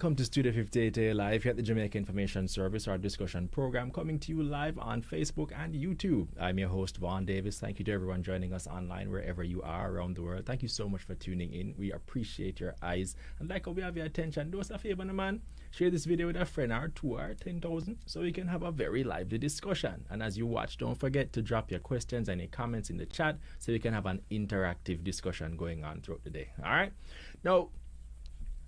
welcome to Studio 58A Live here at the Jamaica Information Service, our discussion program coming to you live on Facebook and YouTube. I'm your host, Vaughn Davis. Thank you to everyone joining us online wherever you are around the world. Thank you so much for tuning in. We appreciate your eyes. And like how we have your attention, do us a favor, man. Share this video with a friend or two or 10,000 so we can have a very lively discussion. And as you watch, don't forget to drop your questions and your comments in the chat so we can have an interactive discussion going on throughout the day. All right? Now,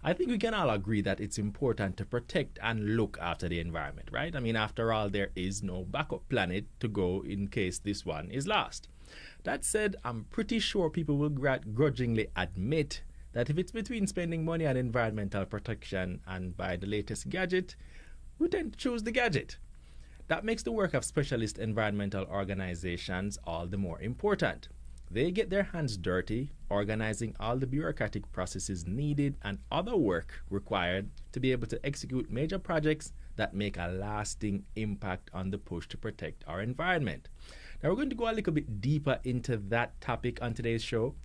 I think we can all agree that it's important to protect and look after the environment, right? I mean, after all, there is no backup planet to go in case this one is lost. That said, I'm pretty sure people will grudgingly admit that if it's between spending money on environmental protection and buy the latest gadget, we tend to choose the gadget. That makes the work of specialist environmental organizations all the more important. They get their hands dirty, organizing all the bureaucratic processes needed and other work required to be able to execute major projects that make a lasting impact on the push to protect our environment. Now, we're going to go a little bit deeper into that topic on today's show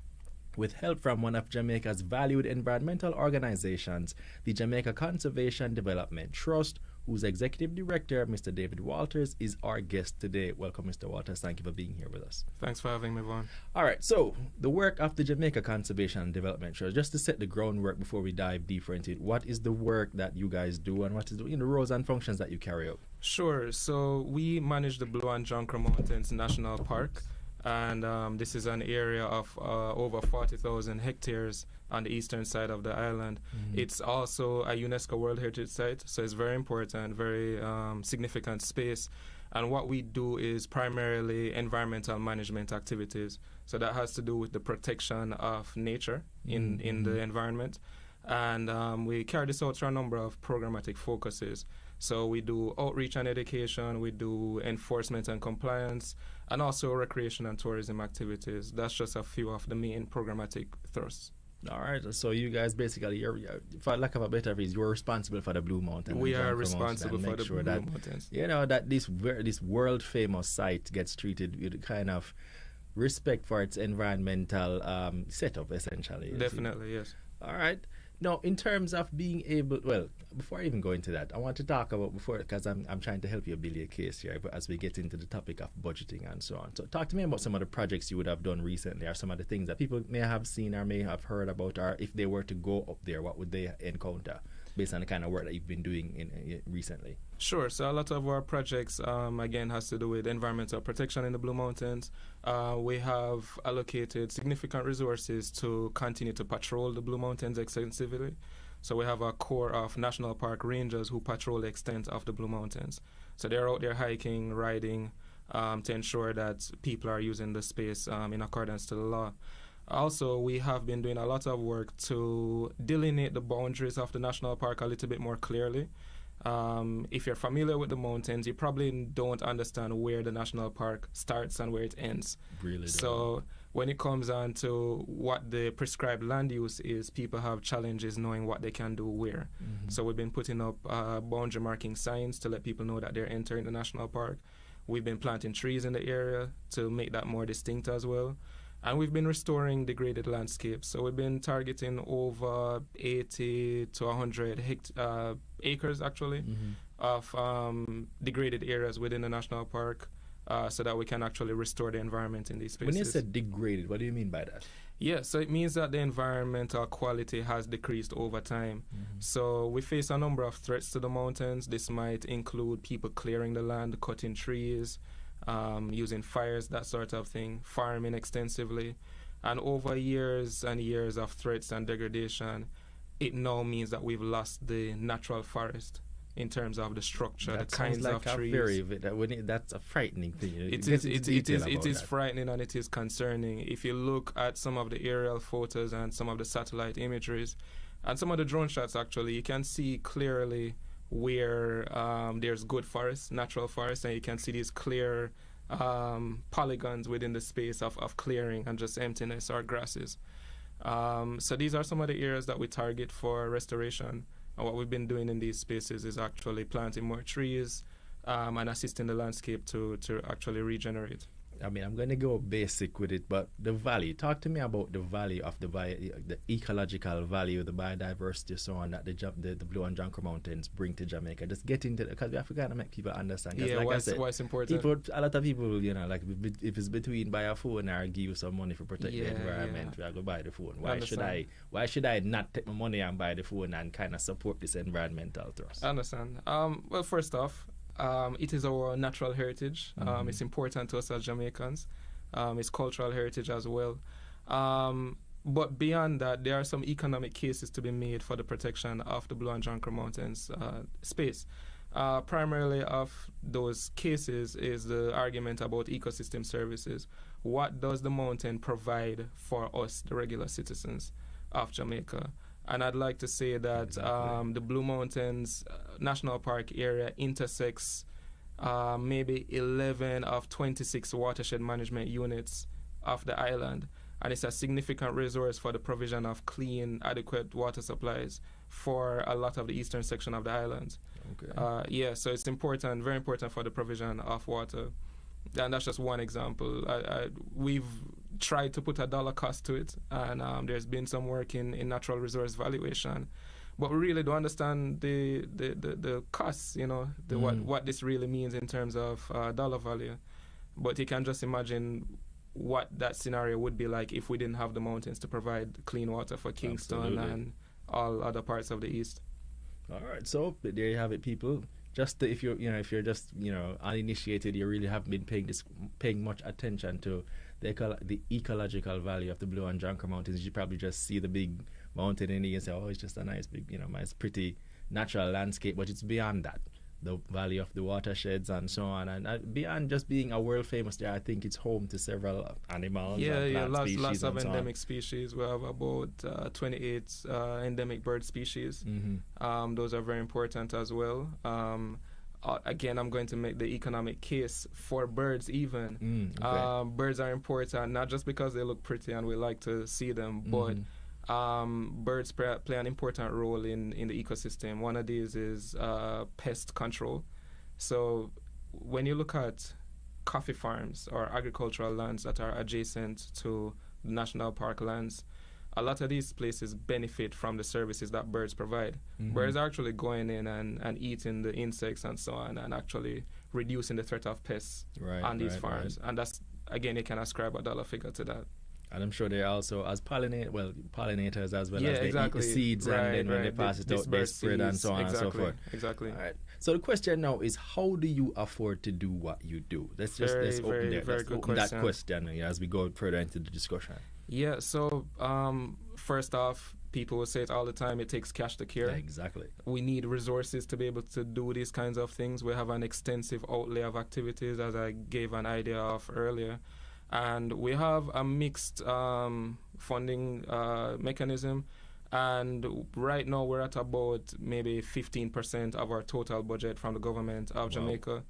with help from one of Jamaica's valued environmental organizations, the Jamaica Conservation Development Trust, whose executive director, Mr. David Walters, is our guest today. Welcome, Mr. Walters. Thank you for being here with us. Thanks for having me, Vaughn. All right, so the work of the Jamaica Conservation and Development Trust, just to set the groundwork before we dive deeper into it, what is the work that you guys do and what is the roles and functions that you carry out? Sure. So we manage the Blue and Jonker Mountains National Park, and this is an area of over 40,000 hectares on the eastern side of the island. It's also a UNESCO World Heritage Site, so it's very important, very significant space. And what we do is primarily environmental management activities. So that has to do with the protection of nature in the environment. And we carry this out through a number of programmatic focuses. So we do outreach and education, we do enforcement and compliance, and also recreation and tourism activities. That's just a few of the main programmatic thrusts. All right, so you guys basically, you're, for lack of a better phrase, you're responsible for the Blue Mountain. We are responsible for the Blue Mountains. You know, that this world famous site gets treated with kind of respect for its environmental setup, essentially. Definitely, yes. All right. Now, in terms of being able, well, before I even go into that, I want to talk about because I'm trying to help you build your case here, but as we get into the topic of budgeting and so on. So talk to me about some of the projects you would have done recently, or some of the things that people may have seen or may have heard about, or if they were to go up there, what would they encounter based on the kind of work that you've been doing recently? Sure. So a lot of our projects, again, has to do with environmental protection in the Blue Mountains. We have allocated significant resources to continue to patrol the Blue Mountains extensively. So we have a core of national park rangers who patrol the extent of the Blue Mountains. So they're out there hiking, riding, to ensure that people are using the space in accordance to the law. Also, we have been doing a lot of work to delineate the boundaries of the national park a little bit more clearly. If you're familiar with the mountains, you probably don't understand where the national park starts and where it ends. Really? So when it comes on to what the prescribed land use is, people have challenges knowing what they can do where. So we've been putting up boundary marking signs to let people know that they're entering the national park. We've been planting trees in the area to make that more distinct as well. And we've been restoring degraded landscapes. So we've been targeting over 80 to 100 acres, actually, of degraded areas within the national park so that we can actually restore the environment in these spaces. When you said degraded, what do you mean by that? Yeah, so it means that the environmental quality has decreased over time. So we face a number of threats to the mountains. This might include people clearing the land, cutting trees, using fires, that sort of thing, farming extensively. And over years and years of threats and degradation, it now means that we've lost the natural forest in terms of the structure, that the kinds like of trees. That's a frightening thing. It is frightening and it is concerning. If you look at some of the aerial photos and some of the satellite imageries and some of the drone shots, actually, you can see clearly where there's good forest, natural forest, and you can see these clear polygons within the space of clearing and just emptiness or grasses. So these are some of the areas that we target for restoration. And what we've been doing in these spaces is actually planting more trees and assisting the landscape to actually regenerate. I mean, I'm going to go basic with it, but the value. Talk to me about the value of the ecological value, the biodiversity, so on that the Blue and Jonker Mountains bring to Jamaica. Just get into it because we have to kind of make people understand. Yeah, like why I said, it's important. a lot of people, you know, like if it's between buy a phone or give you some money for protect the environment, we are going to buy the phone. Why should I not take my money and buy the phone and kind of support this environmental thrust? I understand. Well, first off, it is our natural heritage. It's important to us as Jamaicans. It's cultural heritage as well. But beyond that, there are some economic cases to be made for the protection of the Blue and Jonker Mountains space. Primarily of those cases is the argument about ecosystem services. What does the mountain provide for us, the regular citizens of Jamaica? And I'd like to say that the Blue Mountains National Park area intersects maybe 11 of 26 watershed management units of the island. And it's a significant resource for the provision of clean, adequate water supplies for a lot of the eastern section of the island. Okay. So it's important, very important for the provision of water. And that's just one example. We've tried to put a dollar cost to it, and there's been some work in natural resource valuation. But we really don't understand the costs, you know, what this really means in terms of dollar value. But you can just imagine what that scenario would be like if we didn't have the mountains to provide clean water for Kingston and all other parts of the east. All right, so there you have it, people. Just if you're just uninitiated, you really haven't been paying much attention to the ecological value of the Blue and Jonker Mountains. You probably just see the big mountain and you say, oh, it's just a nice big, nice pretty natural landscape, but it's beyond that. The value of the watersheds and so on, and beyond just being a world famous there, I think it's home to several animals. Lots of endemic species. We have about 28 endemic bird species. Those are very important as well. Again, I'm going to make the economic case for birds even. Birds are important, not just because they look pretty and we like to see them, but birds play an important role in the ecosystem. One of these is pest control. So when you look at coffee farms or agricultural lands that are adjacent to national park lands, a lot of these places benefit from the services that birds provide. Birds are actually going in and eating the insects and so on, and actually reducing the threat of pests on these farms. And that's, again, you can ascribe a dollar figure to that. And I'm sure they also, as pollinators as well, as they eat the seeds, and then when they pass it out, they spread and so on and so forth. Exactly. All right. So the question now is, how do you afford to do what you do? Let's open that question as we go further into the discussion. Yeah. So first off, people will say it all the time, it takes cash to care. Yeah, exactly. We need resources to be able to do these kinds of things. We have an extensive outlay of activities, as I gave an idea of earlier. And we have a mixed funding mechanism. And right now we're at about maybe 15% of our total budget from the government of Jamaica,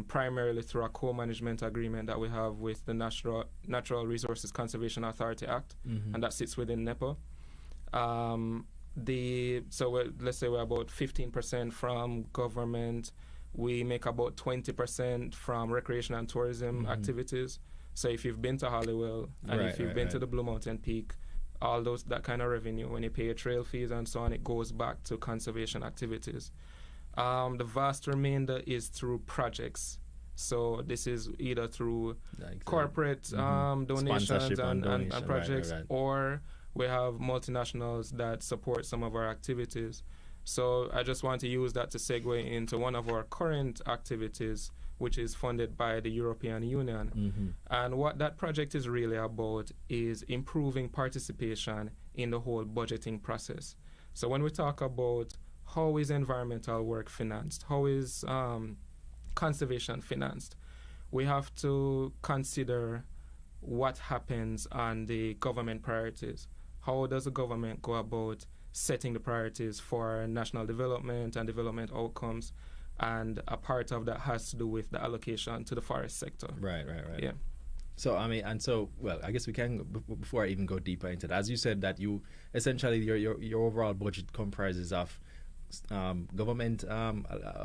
primarily through a co-management agreement that we have with the Natural Resources Conservation Authority Act, and that sits within NEPA. Let's say we're about 15% from government. We make about 20% from recreation and tourism activities. So if you've been to Hollywell and if you've been to the Blue Mountain Peak, all that kind of revenue, when you pay your trail fees and so on, it goes back to conservation activities. The vast remainder is through projects. So this is either through corporate donations and projects, or we have multinationals that support some of our activities. So I just want to use that to segue into one of our current activities, which is funded by the European Union. And what that project is really about is improving participation in the whole budgeting process. So when we talk about how is environmental work financed, how is conservation financed, we have to consider what happens on the government priorities. How does the government go about setting the priorities for national development and development outcomes? And a part of that has to do with the allocation to the forest sector. Right. Yeah. So, I guess we can, before I even go deeper into that, as you said, that you, essentially, your overall budget comprises of government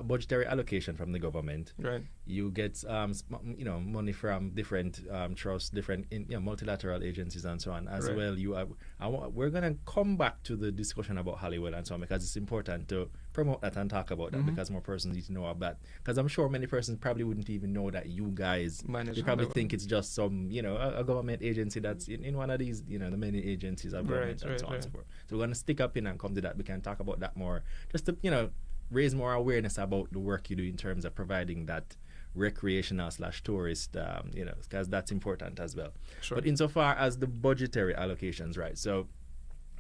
budgetary allocation from the government. Right. You get money from different trusts, different multilateral agencies and so on as Right. well. We're gonna come back to the discussion about Hollywood and so on, because it's important to promote that and talk about that, because more persons need to know about that. Because I'm sure many persons probably wouldn't even know that you guys, Manage they probably Hollywood. think it's just some a government agency that's in one of these the many agencies of government and so on and so forth. So we're gonna stick up in and come to that. We can talk about that more, just to raise more awareness about the work you do in terms of providing that recreational / tourist, because that's important as well. Sure. But insofar as the budgetary allocations, right? So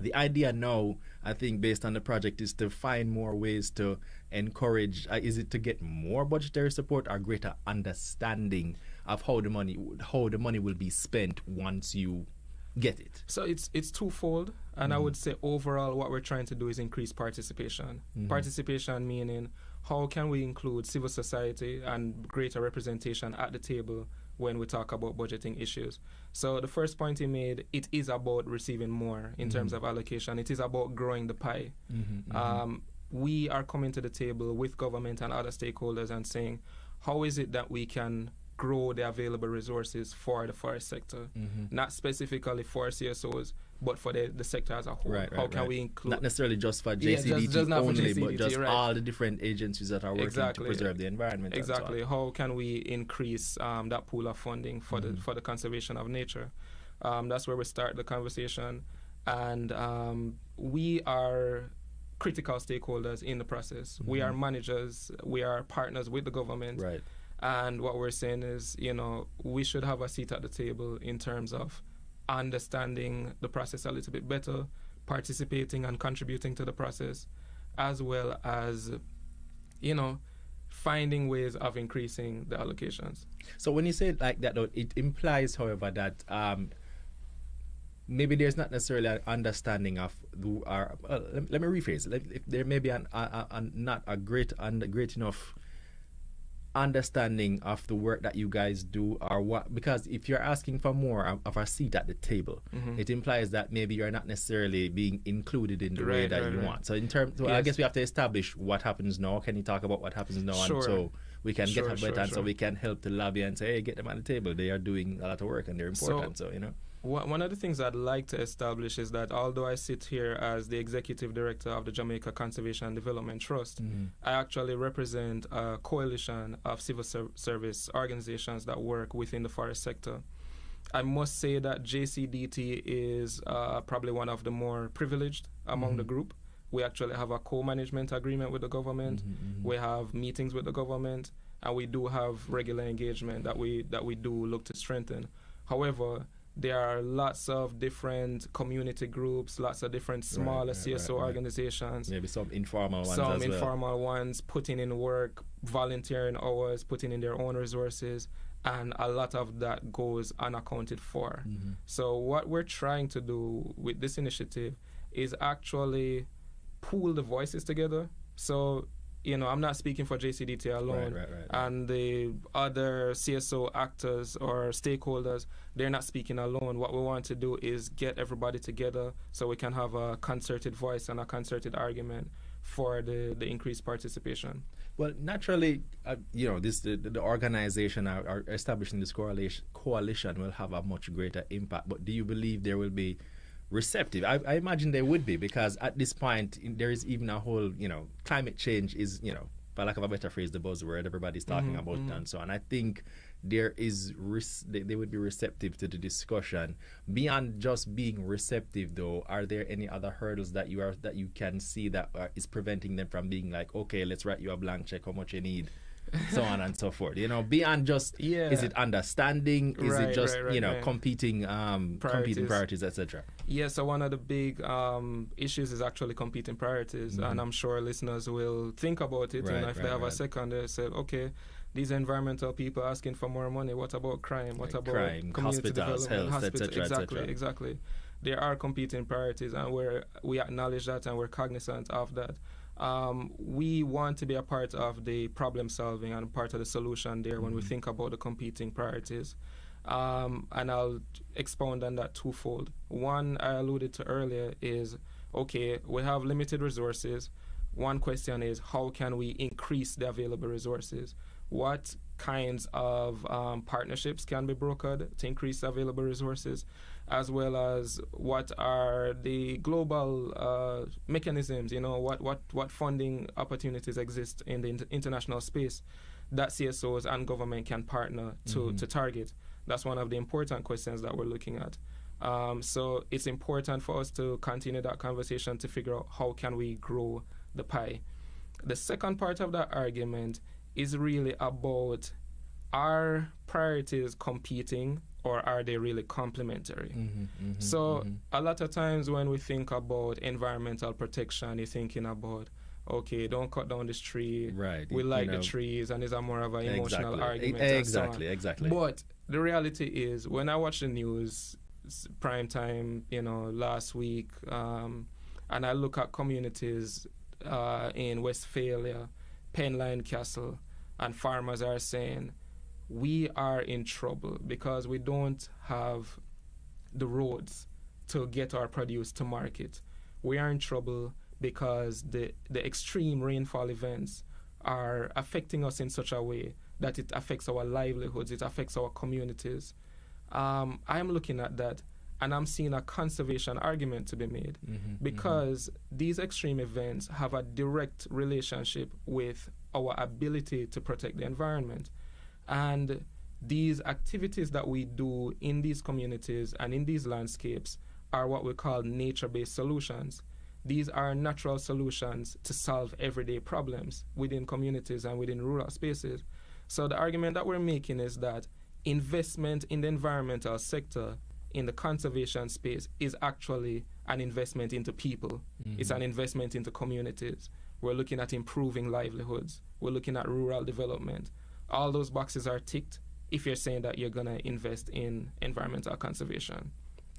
the idea now, I think, based on the project, is to find more ways to encourage. Is it to get more budgetary support or greater understanding of how the money will be spent once you get it? So it's twofold, and I would say overall what we're trying to do is increase participation. Participation meaning how can we include civil society and greater representation at the table when we talk about budgeting issues. So the first point he made, it is about receiving more in terms of allocation. It is about growing the pie. We are coming to the table with government and other stakeholders and saying, how is it that we can grow the available resources for the forest sector, not specifically for CSOs, but for the sector as a whole. How can we include... Not necessarily just for JCDT just not only, for JCDT, but just right. all the different agencies that are working to preserve the environment. Exactly. And so on. How can we increase that pool of funding for the conservation of nature? That's where we start the conversation. And we are critical stakeholders in the process. We are managers. We are partners with the government. Right. And what we're saying is, we should have a seat at the table in terms of understanding the process a little bit better, participating and contributing to the process, as well as, finding ways of increasing the allocations. So when you say it like that, though, it implies, however, that maybe there's not necessarily an understanding of let me rephrase it. If there may be not a great enough understanding of the work that you guys do, or what, because if you're asking for more of a seat at the table, it implies that maybe you're not necessarily being included in the way that you want. So in terms, I guess we have to establish what happens now. Can you talk about what happens now? Sure. And so we can get a better, and so sure. we can help the lobby and say, hey, get them on the table. They are doing a lot of work and they're important. So one of the things I'd like to establish is that although I sit here as the executive director of the Jamaica Conservation and Development Trust, I actually represent a coalition of civil service organizations that work within the forest sector. I must say that JCDT is probably one of the more privileged among the group. We actually have a co-management agreement with the government. We have meetings with the government, and we do have regular engagement that we do look to strengthen. However, there are lots of different community groups, lots of different smaller CSO organizations. Maybe some informal ones Some as well. informal ones putting in work, volunteering hours, putting in their own resources, and a lot of that goes unaccounted for. So what we're trying to do with this initiative is actually pool the voices together. So, I'm not speaking for JCDT alone, and the other CSO actors or stakeholders, they're not speaking alone. What we want to do is get everybody together so we can have a concerted voice and a concerted argument for the increased participation. Well, naturally, the organization are establishing this coalition will have a much greater impact. But do you believe there will be receptive? I imagine they would be, because at this point there is even a whole, climate change is, for lack of a better phrase, the buzzword everybody's talking about and so on. I think there is they would be receptive to the discussion. Beyond just being receptive, though, are there any other hurdles that you can see that is preventing them from being like, okay, let's write you a blank check, how much you need, so on and so forth? Beyond just is it understanding, is it just competing priorities, etc. So one of the big issues is actually competing priorities, and I'm sure listeners will think about it, and if they have a second, they say, okay, these environmental people asking for more money, what about crime, what about crime, community hospitals, development, health, exactly. There are competing priorities, and we acknowledge that, and we're cognizant of that. We want to be a part of the problem solving and part of the solution there when we think about the competing priorities. And I'll expound on that twofold. One I alluded to earlier is, okay, we have limited resources, one question is, how can we increase the available resources? What kinds of partnerships can be brokered to increase available resources, as well as what are the global mechanisms, what funding opportunities exist in the international space that CSOs and government can partner to target. That's one of the important questions that we're looking at. So it's important for us to continue that conversation to figure out how can we grow the pie. The second part of that argument is really about, are priorities competing or are they really complementary? A lot of times when we think about environmental protection, you're thinking about, okay, don't cut down this tree. Right. We like the trees, and it's a more of an emotional argument. Exactly. But the reality is, when I watch the news, prime time, last week, and I look at communities in Westphalia, Penline Castle, and farmers are saying, we are in trouble because we don't have the roads to get our produce to market. We are in trouble because the extreme rainfall events are affecting us in such a way that it affects our livelihoods, it affects our communities. I'm looking at that, and I'm seeing a conservation argument to be made because these extreme events have a direct relationship with our ability to protect the environment. And these activities that we do in these communities and in these landscapes are what we call nature-based solutions. These are natural solutions to solve everyday problems within communities and within rural spaces. So the argument that we're making is that investment in the environmental sector, in the conservation space, is actually an investment into people. It's an investment into communities. We're looking at improving livelihoods. We're looking at rural development. All those boxes are ticked if you're saying that you're going to invest in environmental conservation.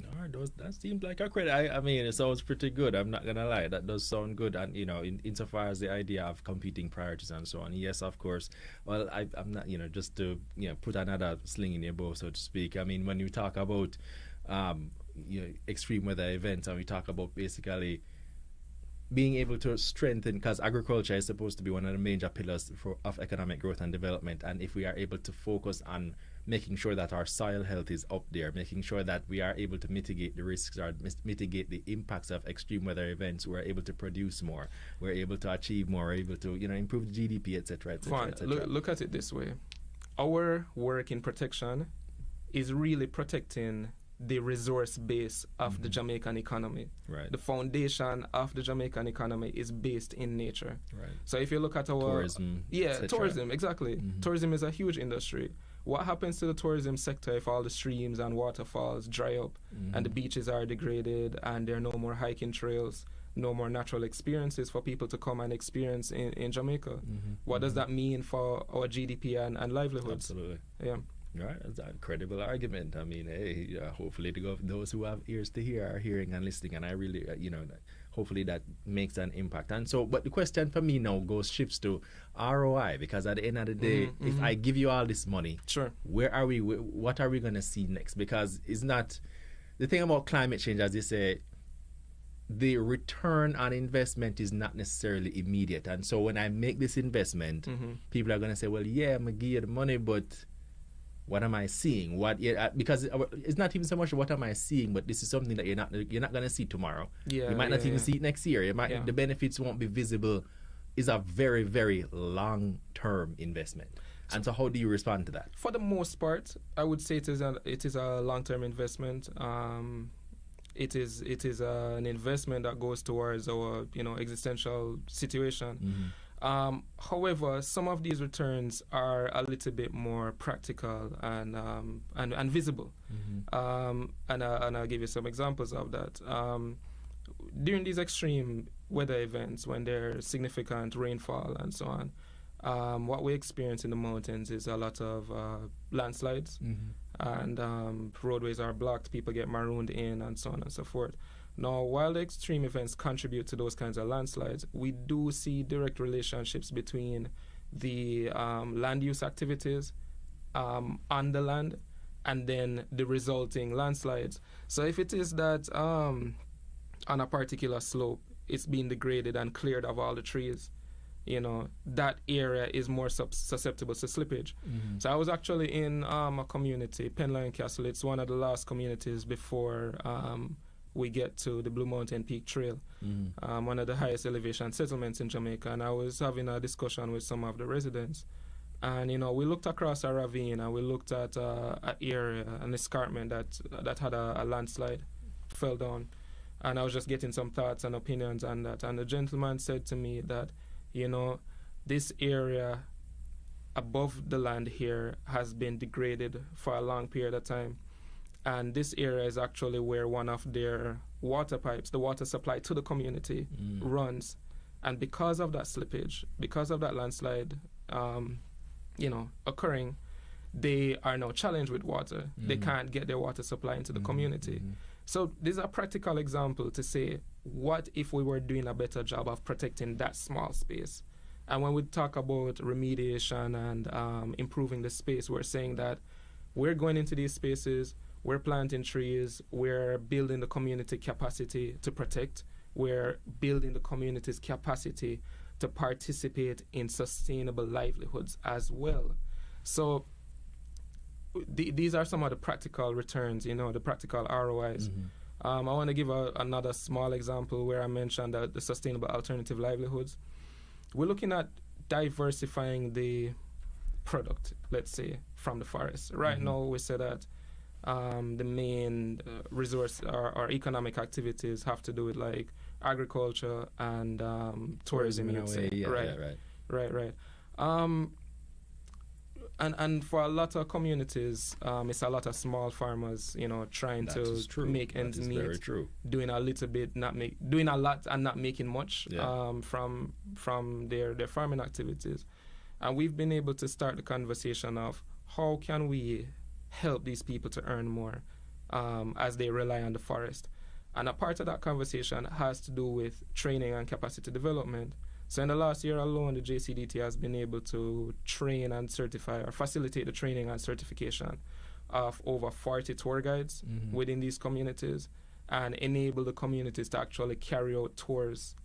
All right, that seems like a credit. I mean, it sounds pretty good. I'm not going to lie. That does sound good. And, insofar as the idea of competing priorities and so on, yes, of course. Well, I'm not, just to, put another sling in your bow, so to speak. I mean, when you talk about, extreme weather events, and we talk about basically being able to strengthen, because agriculture is supposed to be one of the major pillars of economic growth and development, and if we are able to focus on making sure that our soil health is up there, making sure that we are able to mitigate the risks or mitigate the impacts of extreme weather events, we're able to produce more, we're able to achieve more, we're able to improve the GDP, etc., etc., etc. Look at it this way. Our work in protection is really protecting the resource base of the Jamaican economy. Right. The foundation of the Jamaican economy is based in nature. Right. So if you look at our tourism, tourism, exactly. Tourism is a huge industry. What happens to the tourism sector if all the streams and waterfalls dry up and the beaches are degraded and there are no more hiking trails, no more natural experiences for people to come and experience in Jamaica? What does that mean for our GDP and livelihoods? Absolutely. Yeah. Right, that's a credible argument. I mean, hey, hopefully those who have ears to hear are hearing and listening, and I really, hopefully that makes an impact. And so, but the question for me now shifts to ROI, because at the end of the day, if I give you all this money, sure, where are we? What are we going to see next? Because it's not the thing about climate change, as you say. The return on investment is not necessarily immediate, and so when I make this investment, people are going to say, "Well, yeah, I'm gonna give you the money, but what am I seeing? Because it's not even so much what am I seeing, but this is something that you're not going to see tomorrow. You might not even see it next year. The benefits won't be visible. It's a very, very long-term investment. And so how do you respond to that? For the most part, I would say it is a long-term investment. It is an investment that goes towards our existential situation. However, some of these returns are a little bit more practical and visible. And I'll give you some examples of that. During these extreme weather events, when there's significant rainfall and so on, what we experience in the mountains is a lot of landslides, and roadways are blocked, people get marooned in, and so on and so forth. Now, while the extreme events contribute to those kinds of landslides, we do see direct relationships between the land use activities on the land and then the resulting landslides. So if it is that on a particular slope, it's been degraded and cleared of all the trees, that area is more susceptible to slippage. So I was actually in a community, Penline Castle. It's one of the last communities before we get to the Blue Mountain Peak Trail, one of the highest elevation settlements in Jamaica. And I was having a discussion with some of the residents. And, we looked across a ravine and we looked at an area, an escarpment that had a landslide, fell down. And I was just getting some thoughts and opinions on that. And the gentleman said to me that, this area above the land here has been degraded for a long period of time. And this area is actually where one of their water pipes, the water supply to the community, runs. And because of that slippage, because of that landslide, occurring, they are now challenged with water. They can't get their water supply into the community. So this is a practical example to say, what if we were doing a better job of protecting that small space? And when we talk about remediation and improving the space, we're saying that we're going into these spaces, we're planting trees, we're building the community capacity to protect, we're building the community's capacity to participate in sustainable livelihoods as well. So these are some of the practical returns, the practical ROIs. I want to give another small example where I mentioned the sustainable alternative livelihoods. We're looking at diversifying the product, let's say, from the forest. Right now, we say that the main resource or economic activities have to do with like agriculture and tourism. In a way, yeah, right. And for a lot of communities, it's a lot of small farmers, trying to make ends meet. Very true. Doing a little bit, doing a lot and not making much from their farming activities. And we've been able to start the conversation of how can we help these people to earn more as they rely on the forest. And a part of that conversation has to do with training and capacity development. So in the last year alone, the JCDT has been able to train and certify or facilitate the training and certification of over 40 tour guides within these communities and enable the communities to actually carry out tours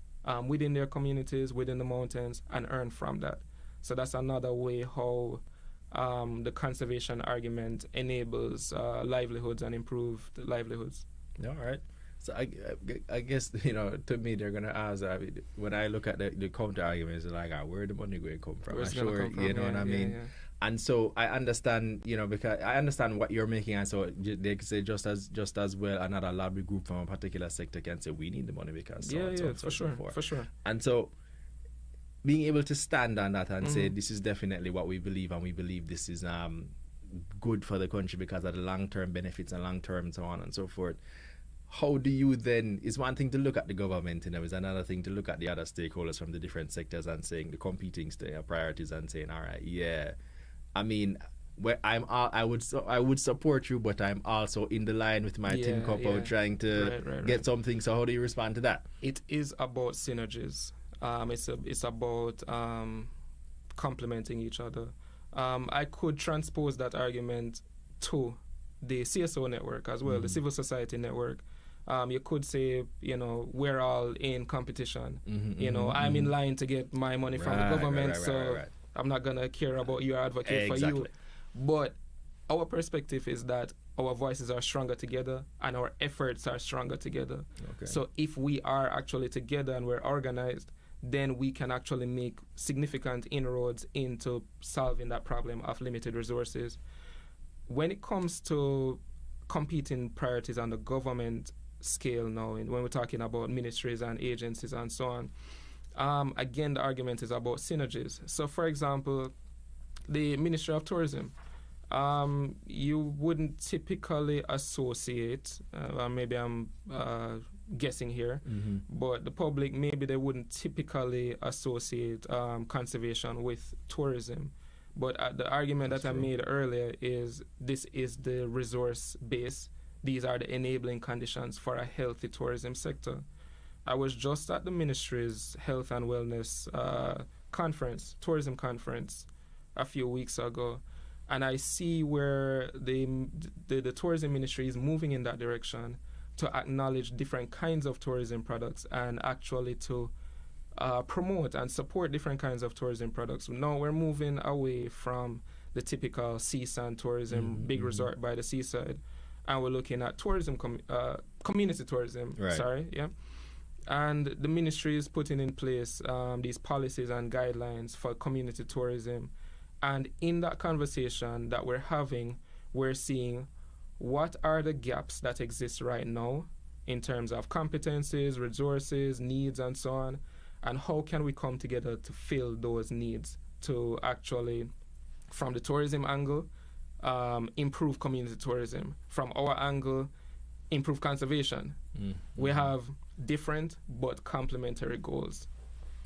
within their communities, within the mountains, and earn from that. So that's another way how the conservation argument enables livelihoods and improved livelihoods. All right. So I guess, to me, they're going to ask, when I look at the counter arguments, they're like, where the money going to come from? What I mean? Yeah. And so I understand, because I understand what you're making. And so they can say just as well, another lobby group from a particular sector can say, we need the money because for sure. And so being able to stand on that and say, this is definitely what we believe, and we believe this is good for the country because of the long-term benefits and long-term and so on and so forth. How do you then, it's one thing to look at the government, it's another thing to look at the other stakeholders from the different sectors and saying the competing priorities and saying, all right, I mean, I would support you, but I'm also in the line with my tin cup out trying to get something. So how do you respond to that? It is about synergies. It's about complementing each other. I could transpose that argument to the CSO network as well, the civil society network. You could say, we're all in competition. I'm in line to get my money from the government, so I'm not going to care about your advocate for you. But our perspective is that our voices are stronger together and our efforts are stronger together. Okay. So if we are actually together and we're organized, then we can actually make significant inroads into solving that problem of limited resources. When it comes to competing priorities on the government scale now, when we're talking about ministries and agencies and so on, again, the argument is about synergies. So, for example, the Ministry of Tourism, you wouldn't typically associate, maybe I'm guessing here, but the public, maybe they wouldn't typically associate conservation with tourism. But the argument that I made earlier is this is the resource base. These are the enabling conditions for a healthy tourism sector. I was just at the ministry's health and wellness conference, tourism conference, a few weeks ago, and I see where the tourism ministry is moving in that direction to acknowledge different kinds of tourism products and actually to promote and support different kinds of tourism products. Now we're moving away from the typical seaside tourism, big resort by the seaside, and we're looking at tourism, community tourism. Right. Sorry, yeah. And the ministry is putting in place these policies and guidelines for community tourism. And in that conversation that we're having, we're seeing what are the gaps that exist right now in terms of competencies, resources, needs, and so on, and how can we come together to fill those needs to actually, from the tourism angle, improve community tourism. From our angle, improve conservation. We have different but complementary goals.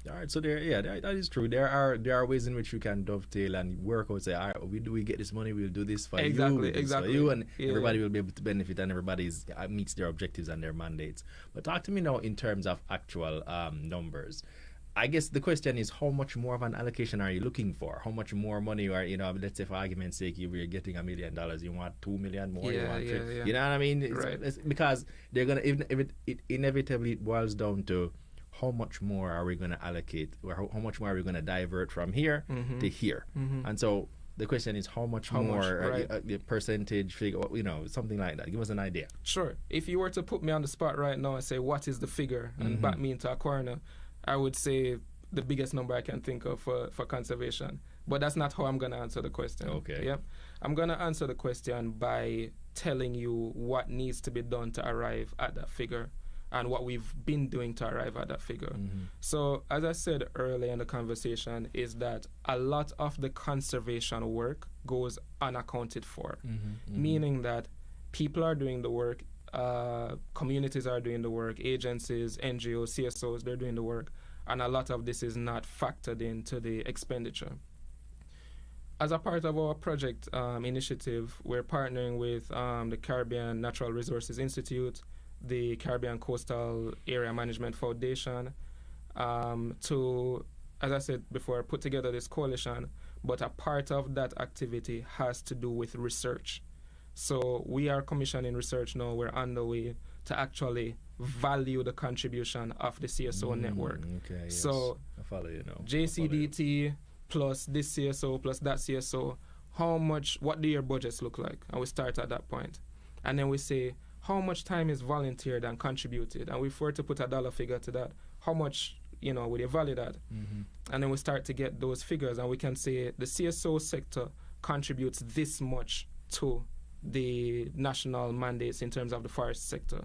All right, so that is true. There are ways in which you can dovetail and work out. Say, all right, we get this money, we'll do this for you, for you, and everybody will be able to benefit, and everybody meets their objectives and their mandates. But talk to me now in terms of actual numbers. I guess the question is, how much more of an allocation are you looking for? How much more money are, let's say for argument's sake, if you're getting $1 million, you want $2 million more, you want $3 million. You know what I mean? It's because they're gonna, it inevitably boils down to how much more are we going to allocate, or how much more are we going to divert from here to here? And so the question is, how much more, the percentage figure, something like that. Give us an idea. Sure. If you were to put me on the spot right now and say, what is the figure, and back me into a corner, I would say the biggest number I can think of for conservation. But that's not how I'm going to answer the question. Okay. Yep. I'm going to answer the question by telling you what needs to be done to arrive at that figure and what we've been doing to arrive at that figure. So, as I said earlier in the conversation, is that a lot of the conservation work goes unaccounted for, meaning that people are doing the work, communities are doing the work, agencies, NGOs, CSOs, they're doing the work, and a lot of this is not factored into the expenditure. As a part of our project initiative, we're partnering with the Caribbean Natural Resources Institute, the Caribbean Coastal Area Management Foundation, to, as I said before, put together this coalition, but a part of that activity has to do with research. So we are commissioning research now. We're on the way to actually value the contribution of the CSO network. Okay, yes. So I follow you now. JCDT plus this CSO plus that CSO, what do your budgets look like? And we start at that point. And then we say, how much time is volunteered and contributed? And if we were to put a dollar figure to that, how much, would you value that? And then we start to get those figures, and we can say the CSO sector contributes this much to the national mandates in terms of the forest sector.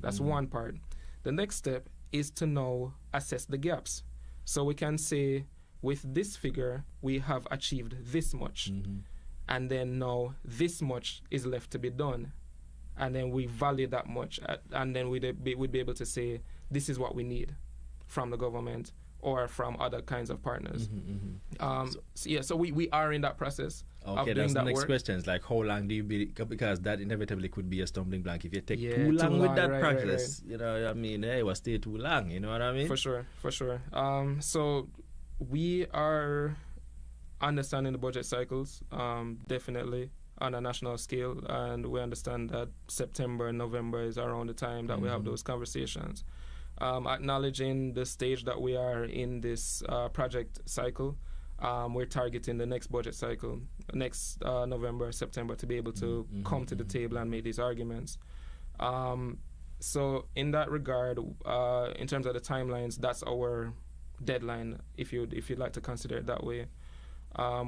That's one part. The next step is to now assess the gaps. So we can say, with this figure, we have achieved this much. And then now this much is left to be done. And then we value that much, and then we'd be able to say, this is what we need from the government or from other kinds of partners. So we are in that process. Okay, that's the next question. It's like, how long do you be, because that inevitably could be a stumbling block. If you take too long with that practice, it will stay too long, you know what I mean? For sure. So we are understanding the budget cycles, definitely, on a national scale, and we understand that September and November is around the time that we have those conversations. Acknowledging the stage that we are in this project cycle, we're targeting the next budget cycle, next November, September, to be able to come to the table and make these arguments. So in that regard, in terms of the timelines, that's our deadline, if you'd like to consider it that way.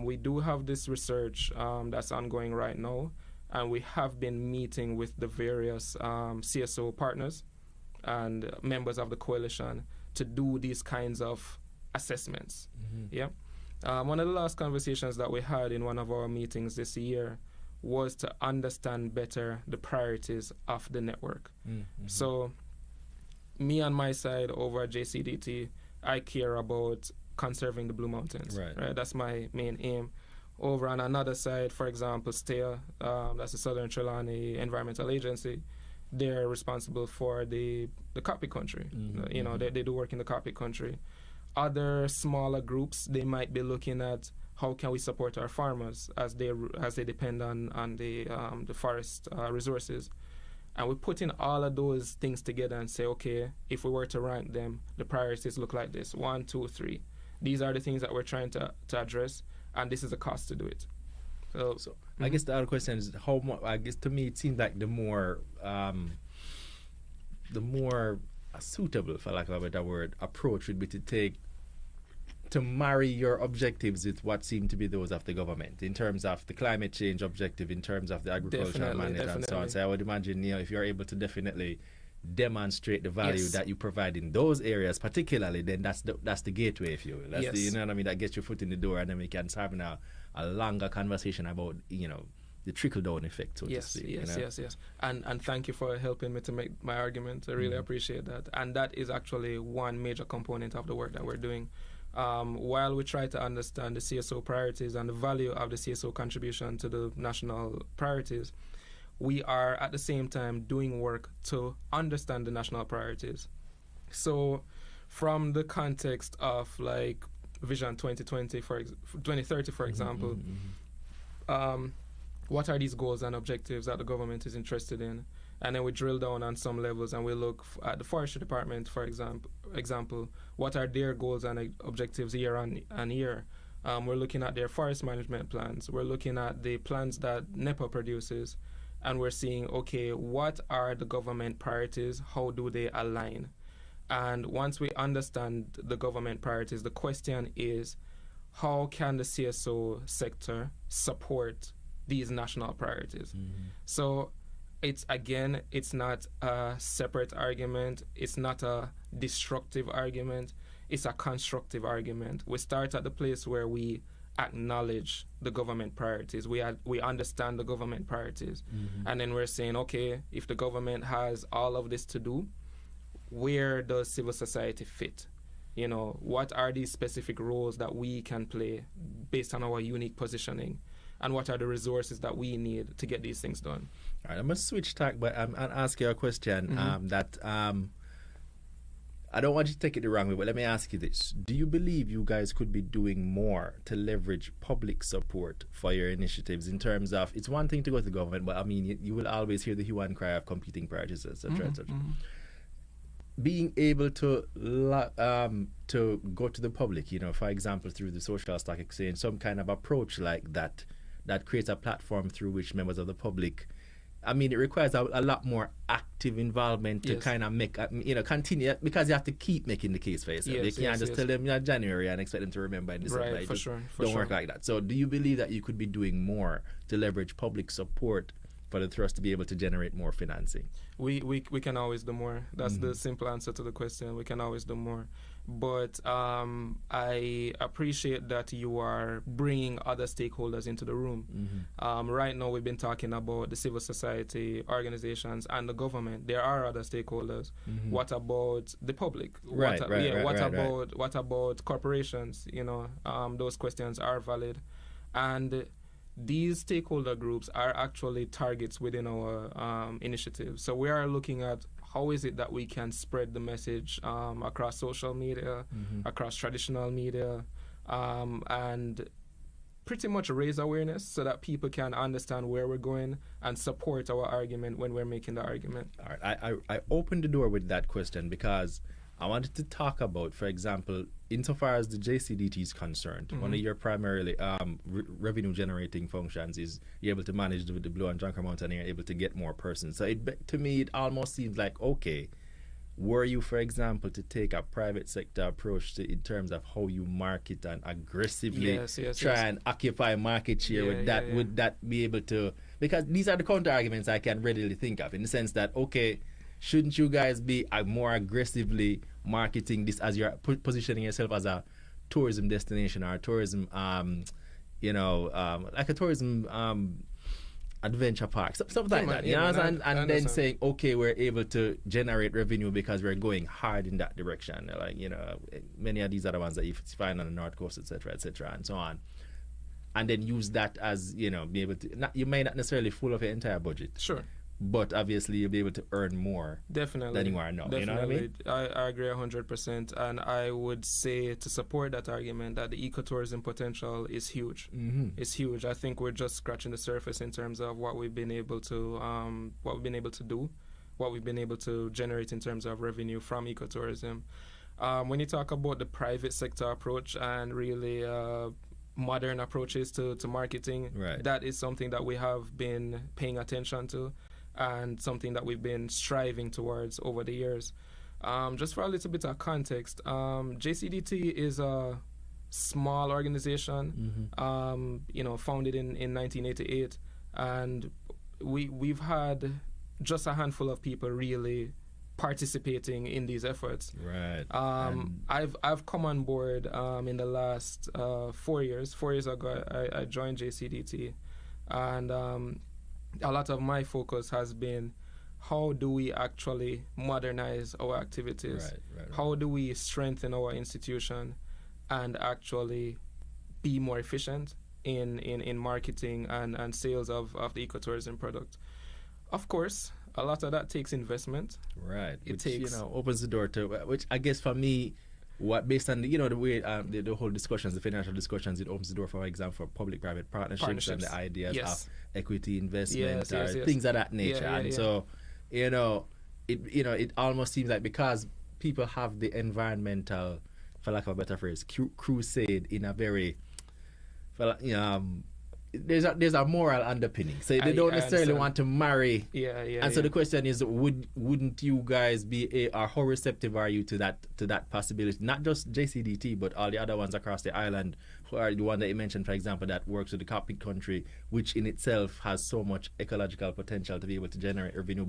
We do have this research that's ongoing right now, and we have been meeting with the various CSO partners and members of the coalition to do these kinds of assessments. One of the last conversations that we had in one of our meetings this year was to understand better the priorities of the network. So me on my side over at JCDT, I care about conserving the Blue Mountains. Right? That's my main aim. Over on another side, for example, STEA, that's the Southern Trelawney Environmental Agency, they're responsible for the cockpit country. They do work in the cockpit country. Other smaller groups, they might be looking at how can we support our farmers as they depend on the forest resources. And we put in all of those things together and say, okay, if we were to rank them, the priorities look like this: 1, 2, 3. These are the things that we're trying to address, and this is the cost to do it. So I guess the other question is how much. I guess to me it seems like the more suitable, for lack of a better word, approach would be to marry your objectives with what seem to be those of the government in terms of the climate change objective, in terms of the agricultural management and so on. So I would imagine, if you're able to definitely demonstrate the value that you provide in those areas particularly, then that's the gateway, if you will. That's the, what I mean, that gets your foot in the door, and then we can have a longer conversation about, the trickle-down effect, so to speak. Yes. And thank you for helping me to make my argument. I really appreciate that. And that is actually one major component of the work that we're doing. While we try to understand the CSO priorities and the value of the CSO contribution to the national priorities, we are at the same time doing work to understand the national priorities. So from the context of like Vision 2020 2030, for example, what are these goals and objectives that the government is interested in? And then we drill down on some levels and we look at the forestry department, for example, what are their goals and objectives year on year? We're looking at their forest management plans. We're looking at the plans that NEPA produces, and we're seeing, okay, what are the government priorities? How do they align? And once we understand the government priorities, the question is, how can the CSO sector support these national priorities? So it's not a separate argument. It's not a destructive argument. It's a constructive argument. We start at the place where we acknowledge the government priorities. We understand the government priorities. And then we're saying, okay, if the government has all of this to do, where does civil society fit? What are these specific roles that we can play based on our unique positioning? And what are the resources that we need to get these things done? All right, I'm going to switch tack, but and ask you a question that I don't want you to take it the wrong way, but let me ask you this. Do you believe you guys could be doing more to leverage public support for your initiatives in terms of, it's one thing to go to the government, but I mean, you will always hear the hue and cry of competing priorities, etc., etc. Being able to go to the public, for example, through the social stock exchange, some kind of approach like that creates a platform through which members of the public, it requires a lot more active involvement to kind of make, continue, because you have to keep making the case for yourself. You can't just tell them January and expect them to remember in December. Right, for sure. Don't work like that. So do you believe that you could be doing more to leverage public support for the trust to be able to generate more financing? We can always do more. That's the simple answer to the question. We can always do more. But I appreciate that you are bringing other stakeholders into the room. Right now, we've been talking about the civil society organizations and the government. There are other stakeholders. What about the public? What about corporations? Those questions are valid. And these stakeholder groups are actually targets within our initiative. So we are looking at how is it that we can spread the message across social media, across traditional media, and pretty much raise awareness so that people can understand where we're going and support our argument when we're making the argument. All right, I opened the door with that question because I wanted to talk about, for example, insofar as the JCDT is concerned, one of your primarily revenue-generating functions is you're able to manage the Blue and Junker Mountain and you're able to get more persons. So to me, it almost seems like, okay, were you, for example, to take a private sector approach in terms of how you market and aggressively and occupy market share, would that be able to, because these are the counter-arguments I can readily think of in the sense that, okay, shouldn't you guys be more aggressively marketing this as you're positioning yourself as a tourism destination or a tourism, like a tourism adventure park, something like that, and then saying, okay, we're able to generate revenue because we're going hard in that direction. Like, many of these are the ones that you find on the North Coast, etc., and so on. And then use that as, be able to, you may not necessarily full of your entire budget. Sure. But obviously you'll be able to earn more than you are now. Definitely. You know what I mean? I agree 100%. And I would say, to support that argument, that the ecotourism potential is huge. It's huge. I think we're just scratching the surface in terms of what we've been able to do. what we've been able to generate in terms of revenue from ecotourism. When you talk about the private sector approach and really modern approaches to marketing, Right. that is something that we have been paying attention to and something that we've been striving towards over the years. Just for a little bit of context, JCDT is a small organization, founded in 1988, and we've had just a handful of people really participating in these efforts. Right. I've come on board in the last 4 years. 4 years ago, I joined JCDT, and a lot of my focus has been how do we actually modernize our activities? Right. How do we strengthen our institution and actually be more efficient in marketing and sales of the ecotourism product? Of course, a lot of that takes investment. Right. It which, takes opens the door to, which I guess for me, what based on the way the whole discussions, the financial discussions, it opens the door, for example, for public-private partnerships and the ideas of equity investment things of that nature. So, it almost seems like because people have the environmental, for lack of a better phrase, crusade in a very, there's a moral underpinning, so they don't necessarily want to marry. So the question is, wouldn't you guys be or how receptive are you to that possibility? Not just JCDT, but all the other ones across the island, who are the one that you mentioned, for example, that works with the cockpit country, which in itself has so much ecological potential to be able to generate revenue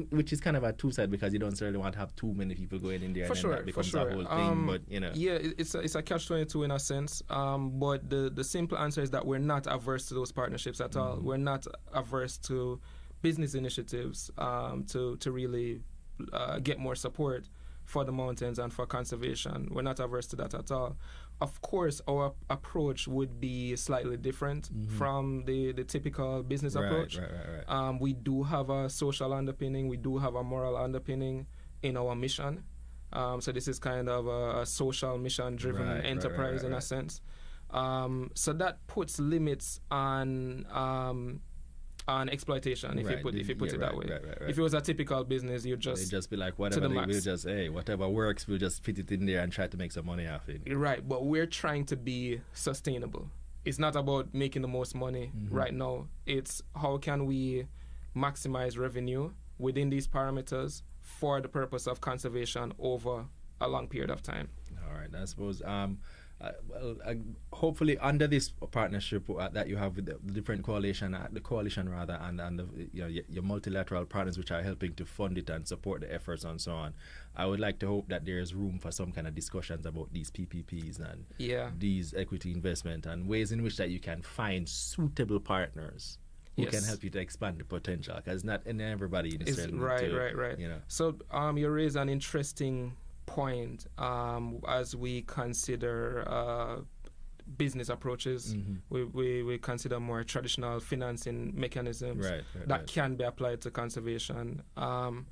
which is kind of a two-side, because you don't necessarily want to have too many people going in there that becomes a whole thing. But it's a catch-22 in a sense. But the simple answer is that we're not averse to those partnerships at all. We're not averse to business initiatives to really get more support for the mountains and for conservation. We're not averse to that at all. Of course, our approach would be slightly different from the typical business approach. Right. We do have a social underpinning. We do have a moral underpinning in our mission. So this is kind of a social mission-driven enterprise in a sense. So that puts limits on exploitation, if you put it that way. Right. If it was a typical business, you'd just be like, whatever, we'll just, whatever works, we'll just fit it in there and try to make some money off it. Right, but we're trying to be sustainable. It's not about making the most money right now. It's how can we maximize revenue within these parameters for the purpose of conservation over a long period of time. All right, I suppose hopefully under this partnership that you have with the different coalition and your multilateral partners which are helping to fund it and support the efforts and so on, I would like to hope that there is room for some kind of discussions about these PPPs and these equity investment and ways in which that you can find suitable partners who can help you to expand the potential, because not everybody necessarily right. So you raise an interesting point as we consider business approaches. We consider more traditional financing mechanisms that can be applied to conservation, and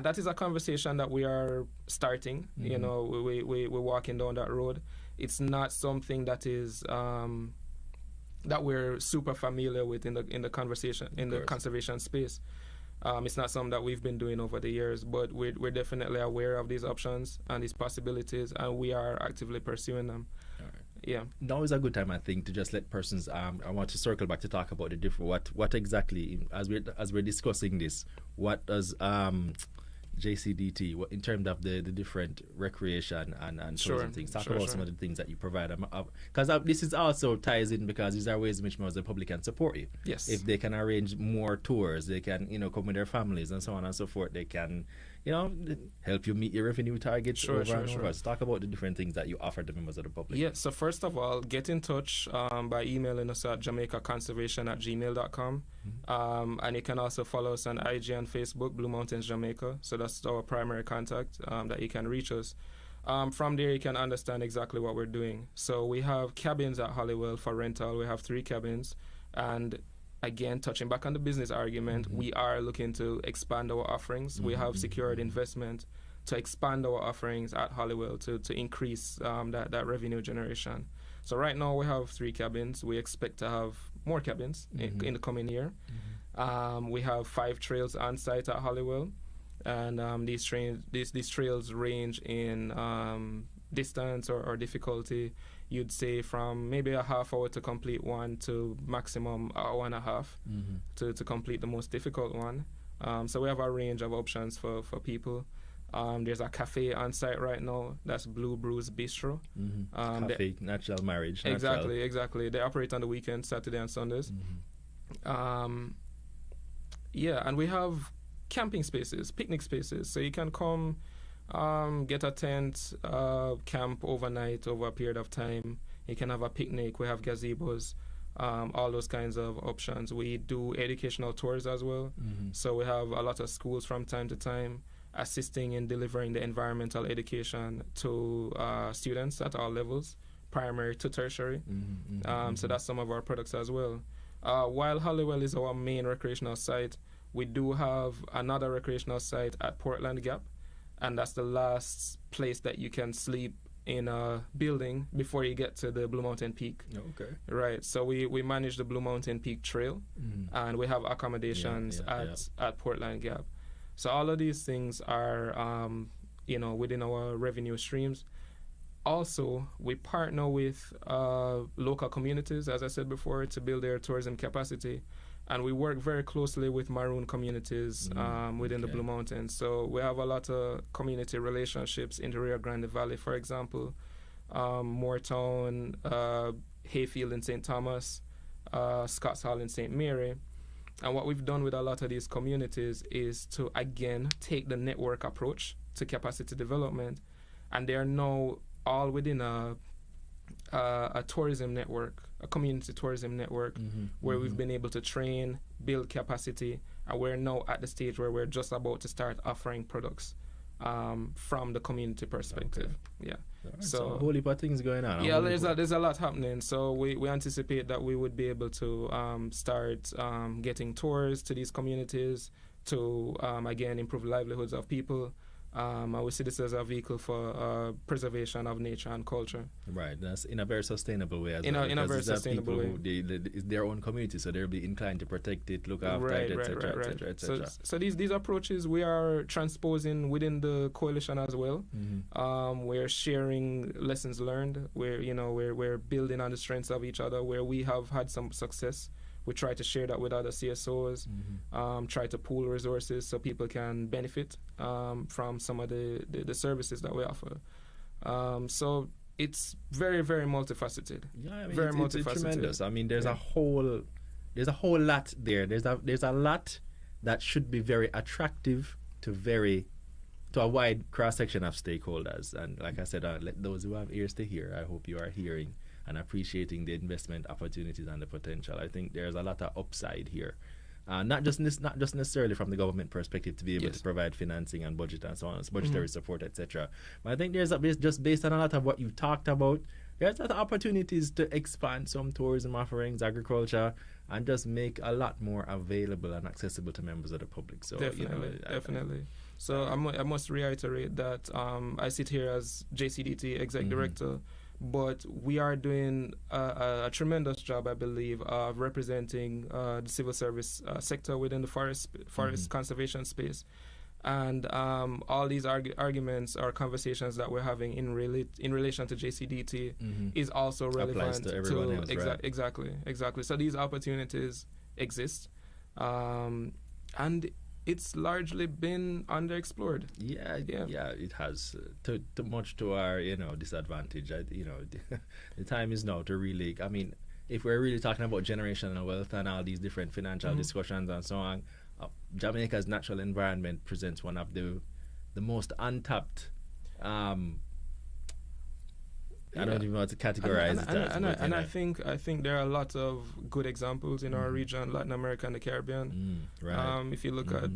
that is a conversation that we are starting. We're walking down that road. It's not something that is that we're super familiar with in the conversation in the conservation space. It's not something that we've been doing over the years, but we're definitely aware of these options and these possibilities, and we are actively pursuing them. All right. Yeah. Now is a good time, I think, to just let persons. I want to circle back to talk about the different. What exactly, as we're discussing this, what does JCDT, in terms of the different recreation and tourism things, talk about some of the things that you provide, because this is also ties in, because these are ways in which members of the public can support you. Yes. If they can arrange more tours, they can come with their families and so on and so forth. They can help you meet your revenue targets over and over. So talk about the different things that you offer to members of the public. Yeah, so first of all, get in touch by emailing us at jamaicaconservation@gmail.com. And you can also follow us on IG and Facebook, Blue Mountains Jamaica. So that's our primary contact that you can reach us. From there, you can understand exactly what we're doing. So we have cabins at Holywell for rental. We have 3 cabins. And again, touching back on the business argument, we are looking to expand our offerings. We have secured investment to expand our offerings at Holywell to increase that revenue generation. So right now we have 3 cabins. We expect to have more cabins in the coming year. We have 5 trails on site at Hollywell, and these trails range in distance or difficulty. You'd say from maybe a half hour to complete one to maximum hour and a half to complete the most difficult one. So we have a range of options for people. There's a cafe on site right now. That's Blue Brews Bistro. Cafe, natural marriage. Exactly. They operate on the weekends, Saturday and Sundays. Yeah, and we have camping spaces, picnic spaces. So you can come, get a tent, camp overnight over a period of time. You can have a picnic. We have gazebos, all those kinds of options. We do educational tours as well. So we have a lot of schools from time to time assisting in delivering the environmental education to students at all levels, primary to tertiary. So that's some of our products as well. While Hollywell is our main recreational site, we do have another recreational site at Portland Gap, and that's the last place that you can sleep in a building before you get to the Blue Mountain Peak. Okay. Right. So we manage the Blue Mountain Peak Trail, and we have accommodations at Portland Gap. So all of these things are, within our revenue streams. Also, we partner with local communities, as I said before, to build their tourism capacity. And we work very closely with maroon communities within the Blue Mountains. So we have a lot of community relationships in the Rio Grande Valley, for example, Moortown, Hayfield in St. Thomas, Scotts Hall in St. Mary. And what we've done with a lot of these communities is to, again, take the network approach to capacity development. And they are now all within a tourism network, a community tourism network, where we've been able to train, build capacity, and we're now at the stage where we're just about to start offering products from the community perspective. Yeah. Right, so a whole heap of things going on. Yeah, there's a lot happening. So we anticipate that we would be able to start getting tours to these communities to, again, improve livelihoods of people. And we see this as a vehicle for preservation of nature and culture. Right, that's in a very sustainable way as well. In a very sustainable way. It's their own community, so they'll be inclined to protect it, look after it, etc., etc. So these approaches we are transposing within the coalition as well. We're sharing lessons learned. We're building on the strengths of each other. Where we have had some success, we try to share that with other CSOs, try to pool resources so people can benefit from some of the services that we offer. So it's very, very multifaceted. Yeah, I mean, very multifaceted. It's tremendous. I mean, there's a whole lot there. There's a lot that should be very attractive to a wide cross section of stakeholders. And like I said, let those who have ears to hear, I hope you are hearing and appreciating the investment opportunities and the potential. I think there's a lot of upside here, not just necessarily from the government perspective to be able to provide financing and budget and so on, budgetary support, etc. But I think there's just based on a lot of what you talked about, there's a lot of opportunities to expand some tourism offerings, agriculture, and just make a lot more available and accessible to members of the public. So definitely. So I must reiterate that I sit here as JCDT Exec Director. But we are doing a tremendous job, I believe, of representing the civil service sector within the forest conservation space. And all these arguments or conversations that we're having in relation to JCDT is also relevant to everyone else, right? Exactly. So these opportunities exist. And it's largely been underexplored. Yeah, it has. Too much to our, disadvantage. The time is now to really. I mean, if we're really talking about generational wealth and all these different financial discussions and so on, Jamaica's natural environment presents one of the most untapped. I don't even know how to categorize it as. And I think there are a lot of good examples in our region, Latin America and the Caribbean. Right. If you look at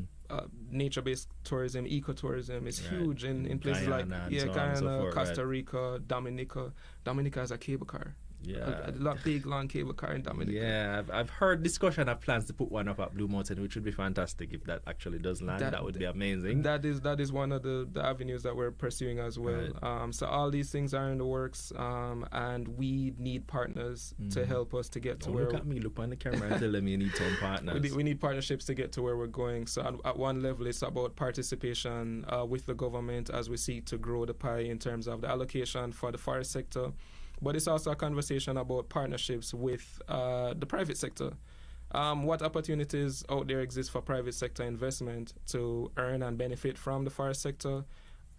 nature-based tourism, ecotourism is huge in places Guyana, like Guyana, so Costa Rica, Dominica. Dominica has a cable car. Yeah. a big long cable car in Dominica. Yeah, I've heard discussion of plans to put one up at Blue Mountain, which would be fantastic if that actually does land. That would be amazing. That is one of the avenues that we're pursuing as well. Right. So all these things are in the works, and we need partners to help us to get to where. Look at me, look on the camera and tell them you need some partners. We need partnerships to get to where we're going. So at one level, it's about participation with the government as we seek to grow the pie in terms of the allocation for the forest sector. But it's also a conversation about partnerships with the private sector. What opportunities out there exist for private sector investment to earn and benefit from the forest sector,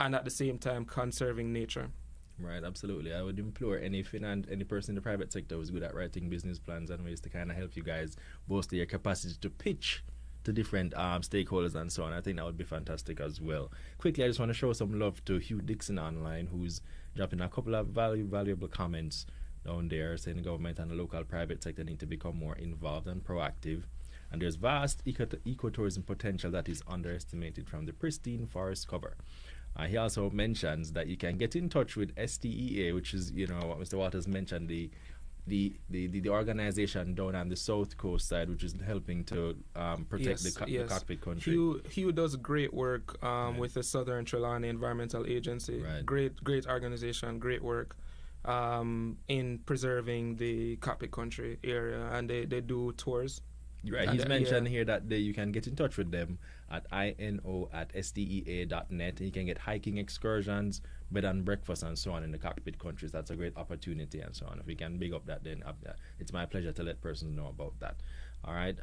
and at the same time conserving nature. Right, absolutely. I would implore any person in the private sector who's good at writing business plans and ways to kind of help you guys bolster your capacity to pitch to different stakeholders and so on. I think that would be fantastic as well. Quickly, I just want to show some love to Hugh Dixon online, who's dropping a couple of valuable comments down there, saying the government and the local private sector need to become more involved and proactive. And there's vast ecotourism potential that is underestimated from the pristine forest cover. He also mentions that you can get in touch with STEA, which is, what Mr. Waters mentioned, the organization down on the south coast side, which is helping to protect the cockpit country. Hugh does great work with the Southern Trelawney Environmental Agency. Right. Great organization, great work in preserving the cockpit country area, and they do tours. Right, he's mentioned here that you can get in touch with them at ino@stea.net. You can get hiking excursions, bed and breakfast, and so on in the cockpit countries. That's a great opportunity, and so on. If we can big up that, then it's my pleasure to let persons know about that. All right.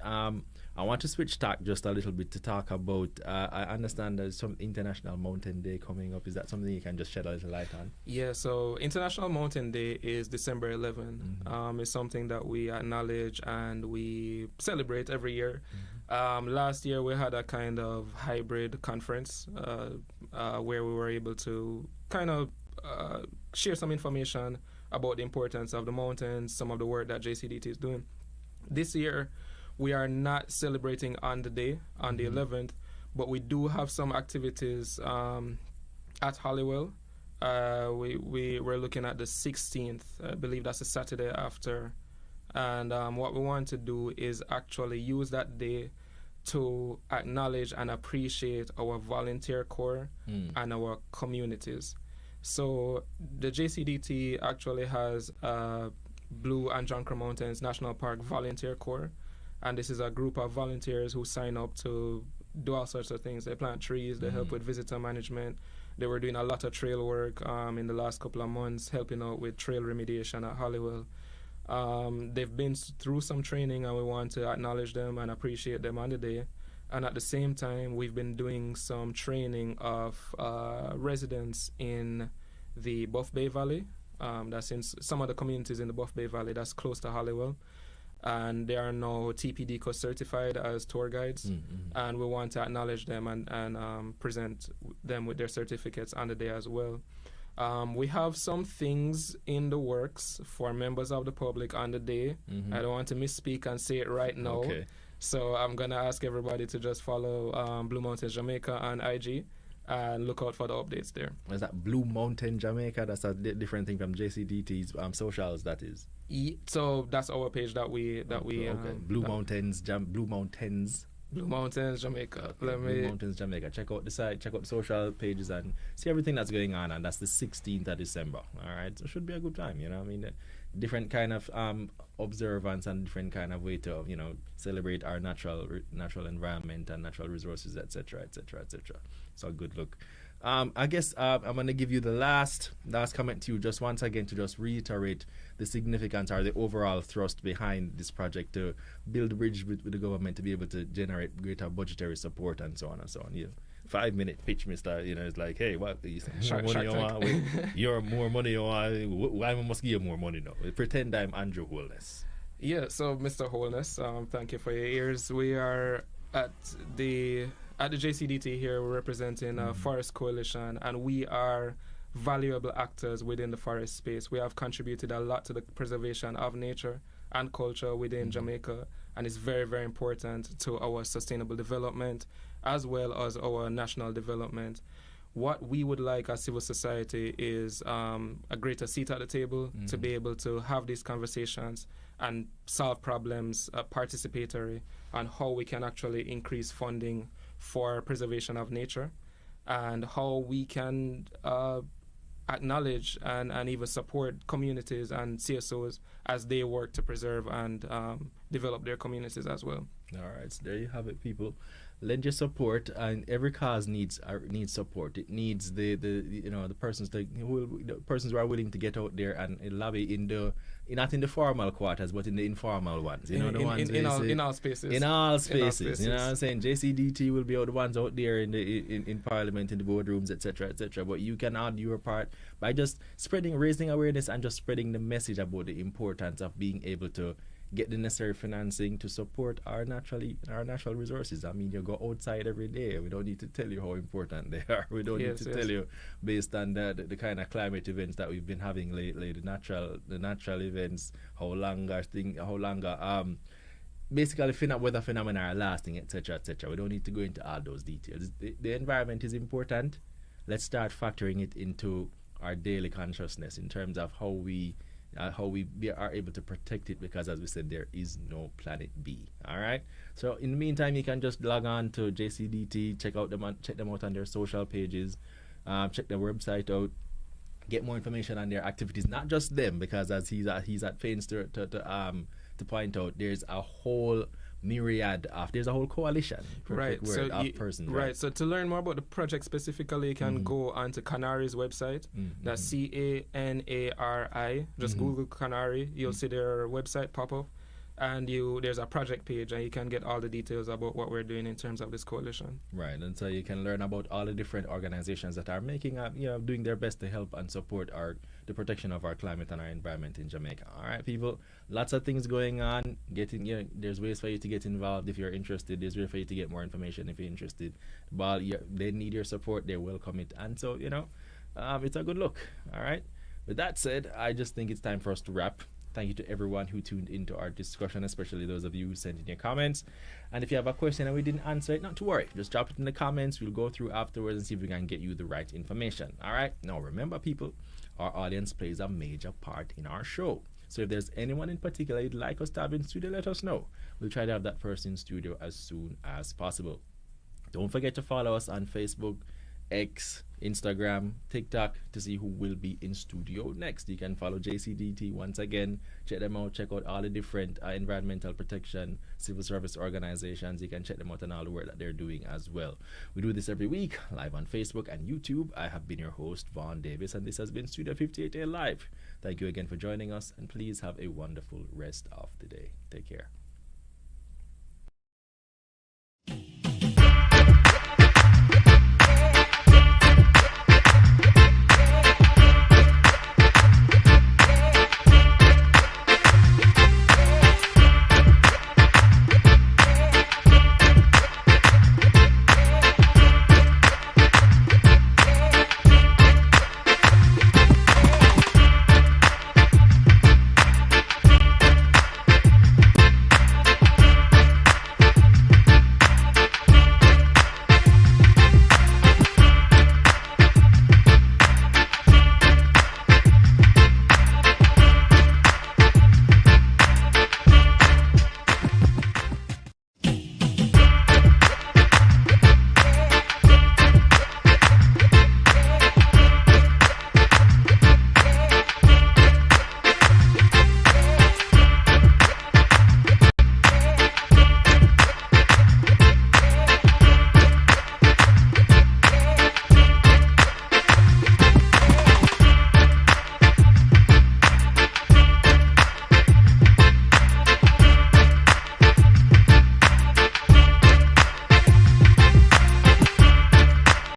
I want to switch tack just a little bit to talk about. I understand there's some International Mountain Day coming up. Is that something you can just shed a little light on? Yeah. So International Mountain Day is December 11. It's something that we acknowledge and we celebrate every year. Last year we had a kind of hybrid conference where we were able to kind of share some information about the importance of the mountains, some of the work that JCDT is doing. This year, we are not celebrating on the day, on the 11th, but we do have some activities at Halliwell. We're looking at the 16th. I believe that's a Saturday after. And what we want to do is actually use that day to acknowledge and appreciate our volunteer corps and our communities. So the JCDT actually has Blue and John Crow Mountains National Park Volunteer Corps, and this is a group of volunteers who sign up to do all sorts of things. They plant trees, they help with visitor management. They were doing a lot of trail work in the last couple of months, helping out with trail remediation at Halliwell. They've been through some training, and we want to acknowledge them and appreciate them on the day. And at the same time, we've been doing some training of residents in the Buff Bay Valley. That's in some of the communities in the Buff Bay Valley that's close to Halliwell, and they are now TPDCO certified as tour guides, and we want to acknowledge them and present them with their certificates on the day as well. We have some things in the works for members of the public on the day. I don't want to misspeak and say it right now, so I'm going to ask everybody to just follow Blue Mountains Jamaica on IG and look out for the updates there. Is that Blue Mountain Jamaica? That's a different thing from JCDT's socials, that is. So that's our page that we Blue Mountains Jamaica. Blue Mountains Jamaica. Check out the site, check out the social pages, and see everything that's going on. And that's the 16th of December. All right, so it should be a good time. I mean, different kind of observance and different kind of way to celebrate our natural environment and natural resources, etc., etc., etc. So good look. I guess I'm going to give you the last comment to you just once again to just reiterate the significance or the overall thrust behind this project to build a bridge with the government to be able to generate greater budgetary support and so on and so on. 5-minute pitch, Mr. It's like, hey, what? More money you want? You're more money you want? Why must give you more money now? Pretend I'm Andrew Holness. Yeah, so Mr. Holness, thank you for your ears. We are at the JCDT here. We're representing a Forest Coalition, and we are valuable actors within the forest space. We have contributed a lot to the preservation of nature and culture within Jamaica, and it's very, very important to our sustainable development as well as our national development. what we would like as civil society is a greater seat at the table to be able to have these conversations and solve problems participatory on how we can actually increase funding for preservation of nature and how we can acknowledge and even support communities and CSOs as they work to preserve and develop their communities as well. All right, so there you have it, people. Lend your support, and every cause needs support. It needs the persons the persons who are willing to get out there and lobby not in the formal quarters, but in the informal ones. You know, in all spaces. In all spaces. You know what I'm saying? JCDT will be the ones out there in Parliament, in the boardrooms, etc., etc. But you can add your part by just raising awareness and just spreading the message about the importance of being able to get the necessary financing to support our natural resources. I mean, you go outside every day. We don't need to tell you how important they are. We don't need to tell you, based on the kind of climate events that we've been having lately, the natural events, how longer basically weather phenomena are lasting, etc., etc. We don't need to go into all those details. The environment is important. Let's start factoring it into our daily consciousness in terms of how we are able to protect it, because as we said, there is no planet B. All right, so in the meantime, you can just log on to JCDT, check them out on their social pages, check their website out, get more information on their activities, not just them, because as he's at pains to point out, there's a whole there's a whole coalition of persons. Right. So to learn more about the project specifically, you can go onto Canari's website. That's CANARI. Just Google Canary. You'll see their website pop up. And there's a project page, and you can get all the details about what we're doing in terms of this coalition. Right, and so you can learn about all the different organizations that are doing their best to help and support the protection of our climate and our environment in Jamaica. All right, people, lots of things going on. There's ways for you to get involved if you're interested. There's ways for you to get more information if you're interested. But they need your support. They welcome it, and so it's a good look. All right. With that said, I just think it's time for us to wrap. Thank you to everyone who tuned into our discussion, especially those of you who sent in your comments. And if you have a question and we didn't answer it, not to worry. Just drop it in the comments. We'll go through afterwards and see if we can get you the right information. All right? Now, remember, people, our audience plays a major part in our show. So if there's anyone in particular you'd like us to have in studio, let us know. We'll try to have that person in studio as soon as possible. Don't forget to follow us on Facebook, X, Instagram, TikTok to see who will be in studio next. You can follow JCDT once again. Check them out. Check out all the different environmental protection, civil service organizations. You can check them out and all the work that they're doing as well. We do this every week, live on Facebook and YouTube. I have been your host, Vaughn Davis, and this has been Studio 58A Live. Thank you again for joining us, and please have a wonderful rest of the day. Take care.